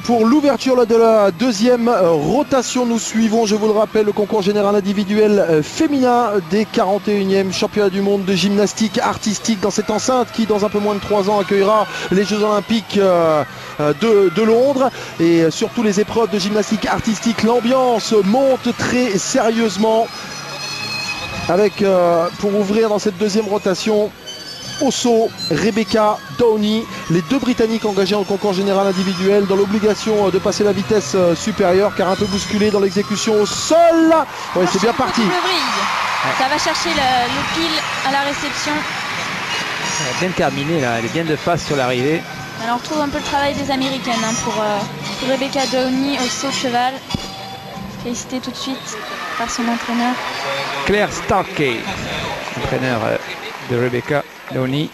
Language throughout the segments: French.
Pour l'ouverture de la deuxième rotation, nous suivons, je vous le rappelle, le concours général individuel féminin des 41e championnats du monde de gymnastique artistique dans cette enceinte qui, dans un peu moins de 3 ans, accueillera les Jeux Olympiques de Londres et surtout les épreuves de gymnastique artistique. L'ambiance monte très sérieusement avec, pour ouvrir dans cette deuxième rotation, au saut, Rebecca Downey, les deux Britanniques engagés en concours général individuel dans l'obligation de passer la vitesse supérieure car un peu bousculé dans l'exécution au sol. Oui, c'est bien parti. Ça va chercher le pile à la réception. Elle a bien terminé là, elle est bien de face sur l'arrivée. Alors on retrouve un peu le travail des Américaines pour Rebecca Downey au saut de cheval. Félicité tout de suite par son entraîneur. Claire Starkey, entraîneur de Rebecca Downey.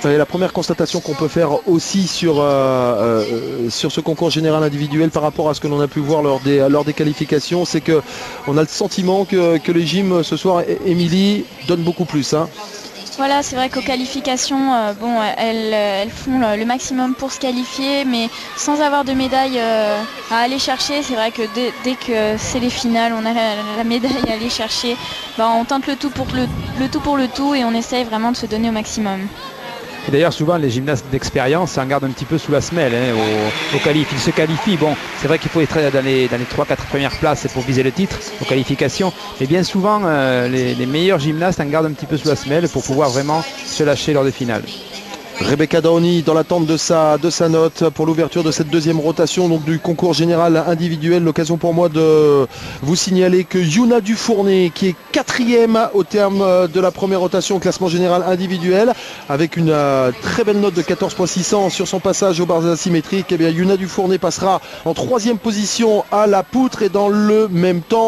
Et la première constatation qu'on peut faire aussi sur ce concours général individuel par rapport à ce que l'on a pu voir lors des qualifications, c'est qu'on a le sentiment que les gyms ce soir, Émilie, donnent beaucoup plus. Hein. Voilà, c'est vrai qu'aux qualifications, elles font le maximum pour se qualifier, mais sans avoir de médaille à aller chercher. C'est vrai que dès que c'est les finales, on a la médaille à aller chercher. On tente le tout pour le tout et on essaye vraiment de se donner au maximum. Et d'ailleurs, souvent, les gymnastes d'expérience s'en gardent un petit peu sous la semelle au qualif. Ils se qualifient. Bon, c'est vrai qu'il faut être dans les 3-4 premières places pour viser le titre aux qualifications. Mais bien souvent, les meilleurs gymnastes en gardent un petit peu sous la semelle pour pouvoir vraiment se lâcher lors des finales. Rebecca Downey dans l'attente de sa note pour l'ouverture de cette deuxième rotation donc du concours général individuel. L'occasion pour moi de vous signaler que Yuna Dufournet, qui est 4e au terme de la première rotation au classement général individuel, avec une très belle note de 14.600 sur son passage aux barres asymétriques, et bien Yuna Dufournet passera en 3e position à la poutre et dans le même temps